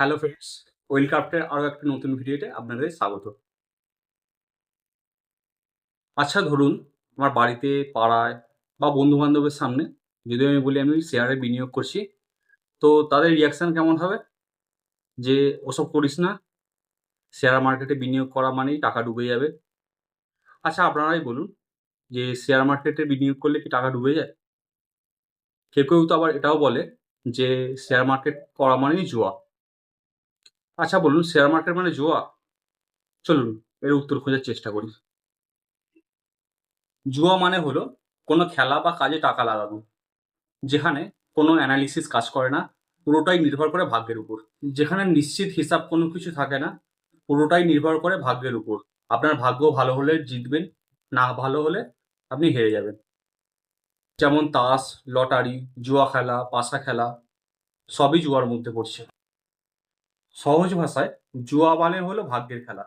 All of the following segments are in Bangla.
হ্যালো ফ্রেন্ডস, ওয়েলক্রাফটের আরও একটা নতুন ভিডিওতে আপনাদের স্বাগত। আচ্ছা ধরুন, আমার বাড়িতে, পাড়ায় বা বন্ধু-বান্ধবের সামনে যদি আমি বলি আমি শেয়ারে বিনিয়োগ করছি, তো তাদের রিঅ্যাকশন কেমন হবে? যে, "ওসব করিস না, শেয়ার মার্কেটে বিনিয়োগ করা মানেই টাকা ডুবে যাবে।" আচ্ছা আপনারাই বলুন যে, শেয়ার মার্কেটে বিনিয়োগ করলে কি টাকা ডুবে যায়? কেউ, কেউ তো আবার এটাও বলে যে, শেয়ার মার্কেট করা মানেই জুয়া। আচ্ছা বলুন, শেয়ার মার্কেট মানে জুয়া? চলুন এর উত্তর খোঁজার চেষ্টা করি। জুয়া মানে হলো কোনো খেলা বা কাজে টাকা লাগানো, যেখানে কোনো অ্যানালিসিস কাজ করে না, পুরোটাই নির্ভর করে ভাগ্যের উপর। যেখানে নিশ্চিত হিসাব কোনো কিছু থাকে না, পুরোটাই নির্ভর করে ভাগ্যের উপর। আপনার ভাগ্য ভালো হলে জিতবেন, না ভালো হলে আপনি হেরে যাবেন। যেমন তাস, লটারি, জুয়া খেলা, পাশা খেলা সবই জুয়ার মধ্যে পড়ছে। সহজ ভাষায় জুয়া মানে হলো ভাগ্যের খেলা,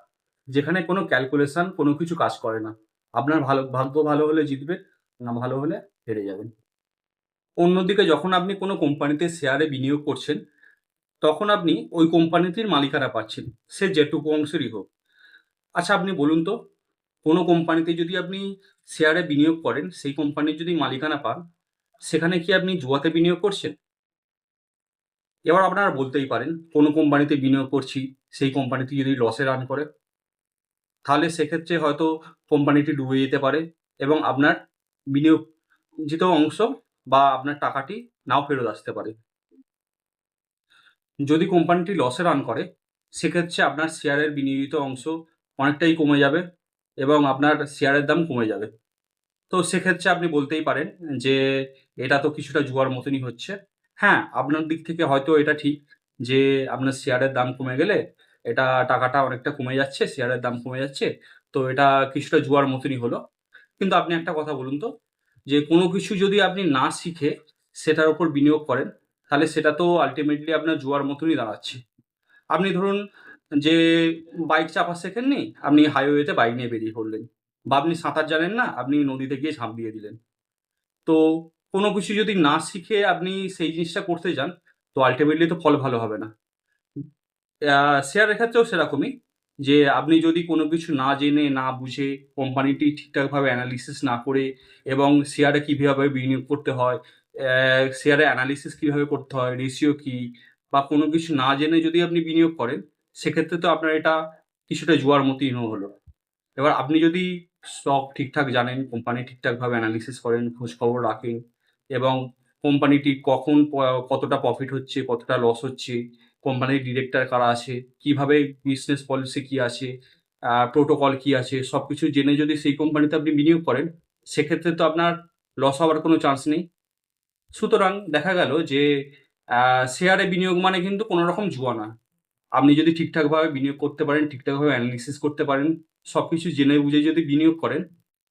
যেখানে কোনো ক্যালকুলেশন কোনো কিছু কাজ করে না। আপনার ভাগ্য ভালো হলে জিতবেন, না ভালো হলে হেরে যাবেন। অন্যদিকে যখন আপনি কোনো কোম্পানিতে শেয়ারে বিনিয়োগ করছেন, তখন আপনি ওই কোম্পানিটির মালিকানা পাচ্ছেন, সে যেটুকু অংশেরই হোক। আচ্ছা আপনি বলুন তো, কোনো কোম্পানিতে যদি আপনি শেয়ারে বিনিয়োগ করেন, সেই কোম্পানির যদি মালিকানা পান, সেখানে কি আপনি জুয়াতে বিনিয়োগ করছেন? এবার আপনারা বলতেই পারেন, কোনো কোম্পানিতে বিনিয়োগ করছি, সেই কোম্পানিটি যদি লসে রান করে, তাহলে সেক্ষেত্রে হয়তো কোম্পানিটি ডুবে যেতে পারে এবং আপনার বিনিয়োজিত অংশ বা আপনার টাকাটি নাও ফেরত আসতে পারে। যদি কোম্পানিটি লসে রান করে, সেক্ষেত্রে আপনার শেয়ারের বিনিয়োজিত অংশ অনেকটাই কমে যাবে এবং আপনার শেয়ারের দাম কমে যাবে। তো সেক্ষেত্রে আপনি বলতেই পারেন যে, এটা তো কিছুটা জুয়ার মতনই হচ্ছে। হ্যাঁ, আপনার দিক থেকে হয়তো এটা ঠিক যে, আপনার শেয়ারের দাম কমে গেলে এটা টাকাটা অনেকটা কমে যাচ্ছে, শেয়ারের দাম কমে যাচ্ছে। তো এটা কিছুটা জুয়ার মতনই হলো। কিন্তু আপনি একটা কথা বলুন তো, যে কোনো কিছু যদি আপনি না শিখে সেটার উপর বিনিয়োগ করেন, তাহলে সেটা তো আল্টিমেটলি আপনার জুয়ার মতনই দাঁড়াচ্ছে। আপনি ধরুন যে বাইক চাপা শেখেননি, আপনি হাইওয়েতে বাইক নিয়ে বেরিয়ে পড়লেন। বা আপনি সাঁতার জানেন না, আপনি নদীতে গিয়ে ঝাঁপ দিয়ে দিলেন। তো কোনো কিছু যদি না শিখে আপনি সেই জিনিসটা করতে যান, তো আল্টিমেটলি তো ফল ভালো হবে না। আ শেয়ারের ক্ষেত্রেও সেরকমই। যে আপনি যদি কোনো কিছু না জেনে, না বুঝে, কোম্পানিটি ঠিকঠাকভাবে অ্যানালিসিস না করে এবং শেয়ারে কিভাবে বিনিয়োগ করতে হয়, শেয়ারে অ্যানালিসিস কিভাবে করতে হয়, রেশিও কি বা কোনো কিছু না জেনে যদি আপনি বিনিয়োগ করেন, সেক্ষেত্রে তো আপনার এটা কিছুটা জুয়ার মতই হলো। এবার আপনি যদি স্টক ঠিকঠাক জানেন, কোম্পানি ঠিকঠাকভাবে অ্যানালিসিস করেন, খোঁজখবর রাখেন এবং কোম্পানিটি কখন কতটা প্রফিট হচ্ছে, কতটা লস হচ্ছে, কোম্পানির ডিরেক্টর কারা আছে, কিভাবে বিজনেস পলিসি কি আছে, প্রোটোকল কি আছে, সবকিছু জেনে যদি সেই কোম্পানিতে আপনি বিনিয়োগ করেন, সেক্ষেত্রে তো আপনার লস হওয়ার কোনো চান্স নেই। সুতরাং দেখা গেল যে আ শেয়ারে বিনিয়োগ মানে কিন্তু কোনো রকম জুয়া না। আপনি যদি ঠিকঠাকভাবে বিনিয়োগ করতে পারেন, ঠিকঠাকভাবে অ্যানালিসিস করতে পারেন, সবকিছু জেনে বুঝে যদি বিনিয়োগ করেন,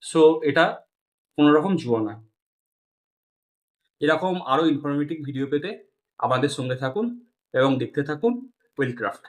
সো এটা কোনো রকম জুয়া না। এরকম আরো ইনফরমেটিভ ভিডিও পেতে আমাদের সঙ্গে থাকুন এবং দেখতে থাকুন ওয়েলক্রাফট।